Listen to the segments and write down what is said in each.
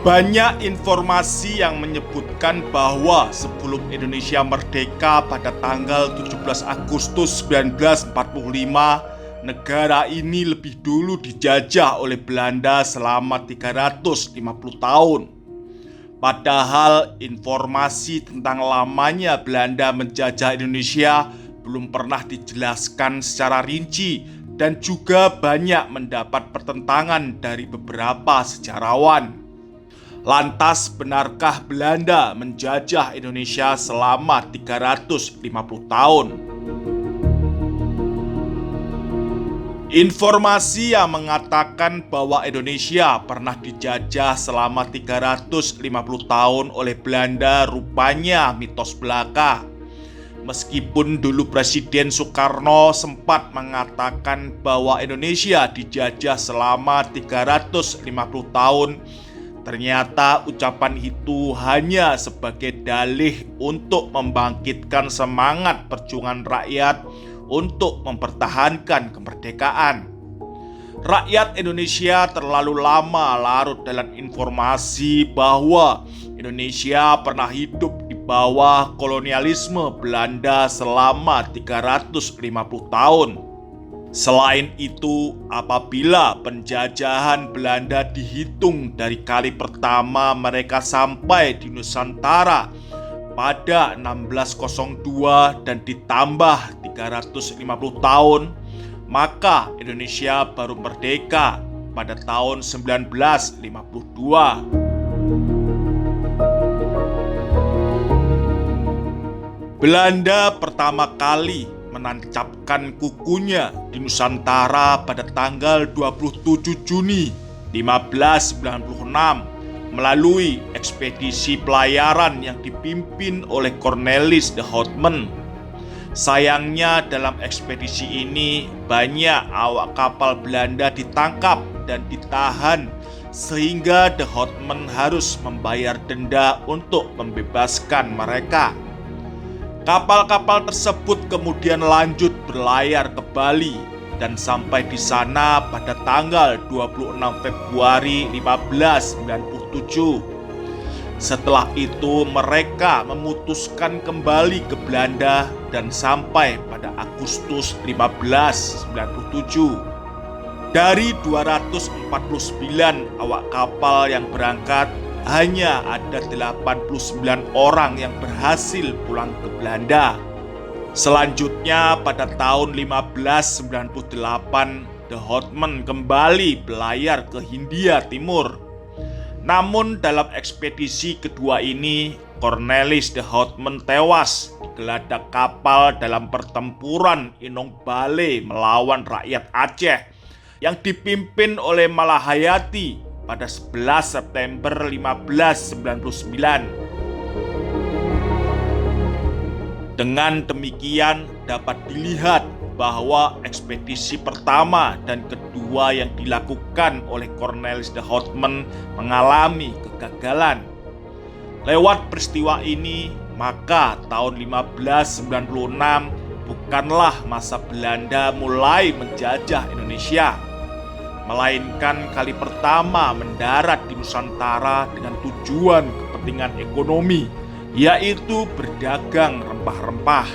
Banyak informasi yang menyebutkan bahwa sebelum Indonesia merdeka pada tanggal 17 Agustus 1945, negara ini lebih dulu dijajah oleh Belanda selama 350 tahun. Padahal informasi tentang lamanya Belanda menjajah Indonesia belum pernah dijelaskan secara rinci dan juga banyak mendapat pertentangan dari beberapa sejarawan. Lantas, benarkah Belanda menjajah Indonesia selama 350 tahun? Informasi yang mengatakan bahwa Indonesia pernah dijajah selama 350 tahun oleh Belanda rupanya mitos belaka. Meskipun dulu Presiden Soekarno sempat mengatakan bahwa Indonesia dijajah selama 350 tahun, ternyata ucapan itu hanya sebagai dalih untuk membangkitkan semangat perjuangan rakyat untuk mempertahankan kemerdekaan. Rakyat Indonesia terlalu lama larut dalam informasi bahwa Indonesia pernah hidup di bawah kolonialisme Belanda selama 350 tahun. Selain itu, apabila penjajahan Belanda dihitung dari kali pertama mereka sampai di Nusantara pada 1602 dan ditambah 350 tahun, maka Indonesia baru merdeka pada tahun 1952. Belanda pertama kali menancapkan kukunya di Nusantara pada tanggal 27 Juni 1596 melalui ekspedisi pelayaran yang dipimpin oleh Cornelis de Houtman. Sayangnya dalam ekspedisi ini banyak awak kapal Belanda ditangkap dan ditahan sehingga de Houtman harus membayar denda untuk membebaskan mereka. Kapal-kapal tersebut kemudian lanjut berlayar ke Bali dan sampai di sana pada tanggal 26 Februari 1597. Setelah itu mereka memutuskan kembali ke Belanda dan sampai pada Agustus 1597. Dari 249 awak kapal yang berangkat, hanya ada 89 orang yang berhasil pulang ke Belanda. Selanjutnya pada tahun 1598, de Houtman kembali berlayar ke Hindia Timur. Namun dalam ekspedisi kedua ini, Cornelis de Houtman tewas digeladak kapal dalam pertempuran Inong Bale melawan rakyat Aceh yang dipimpin oleh Malahayati pada 11 September 1599. Dengan demikian dapat dilihat bahwa ekspedisi pertama dan kedua yang dilakukan oleh Cornelis de Houtman mengalami kegagalan. Lewat peristiwa ini, maka tahun 1596 bukanlah masa Belanda mulai menjajah Indonesia, melainkan kali pertama mendarat di Nusantara dengan tujuan kepentingan ekonomi, yaitu berdagang rempah-rempah.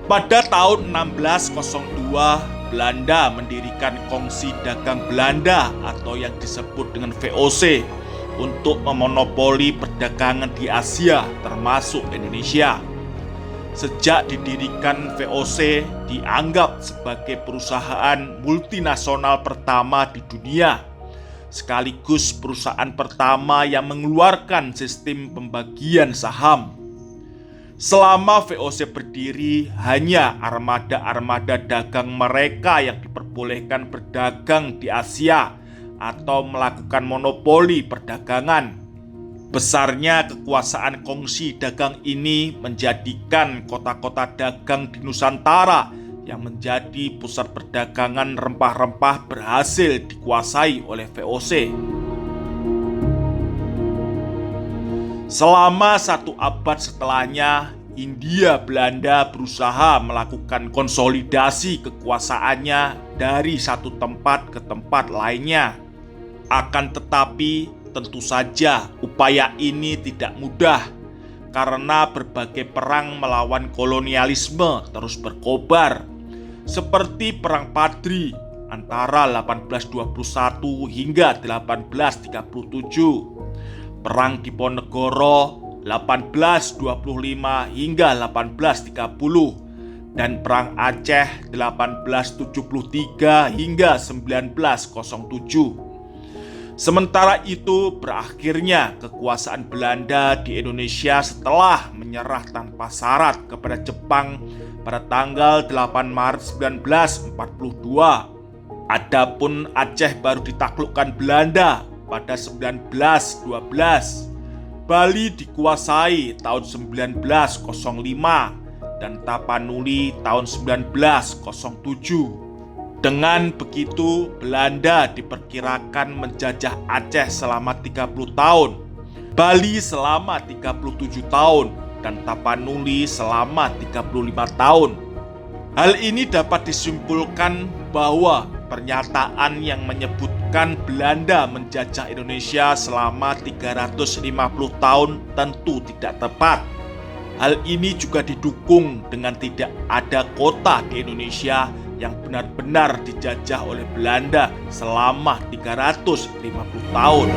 Pada tahun 1602, Belanda mendirikan Kongsi Dagang Belanda atau yang disebut dengan VOC untuk memonopoli perdagangan di Asia termasuk Indonesia. Sejak didirikan VOC dianggap sebagai perusahaan multinasional pertama di dunia, sekaligus perusahaan pertama yang mengeluarkan sistem pembagian saham. Selama VOC berdiri, hanya armada-armada dagang mereka yang diperbolehkan berdagang di Asia atau melakukan monopoli perdagangan. Besarnya kekuasaan kongsi dagang ini menjadikan kota-kota dagang di Nusantara yang menjadi pusat perdagangan rempah-rempah berhasil dikuasai oleh VOC. Selama 1 abad setelahnya, Hindia Belanda berusaha melakukan konsolidasi kekuasaannya dari satu tempat ke tempat lainnya. Akan tetapi, Tentu saja upaya ini tidak mudah karena berbagai perang melawan kolonialisme terus berkobar, seperti Perang Padri antara 1821 hingga 1837, Perang Diponegoro 1825 hingga 1830, dan Perang Aceh 1873 hingga 1907. Sementara itu, berakhirnya kekuasaan Belanda di Indonesia setelah menyerah tanpa syarat kepada Jepang pada tanggal 8 Maret 1942. Adapun Aceh baru ditaklukkan Belanda pada 1912. Bali dikuasai tahun 1905 dan Tapanuli tahun 1907. Dengan begitu, Belanda diperkirakan menjajah Aceh selama 30 tahun, Bali selama 37 tahun, dan Tapanuli selama 35 tahun. Hal ini dapat disimpulkan bahwa pernyataan yang menyebutkan Belanda menjajah Indonesia selama 350 tahun tentu tidak tepat. Hal ini juga didukung dengan tidak ada kota di Indonesia yang benar-benar dijajah oleh Belanda selama 350 tahun.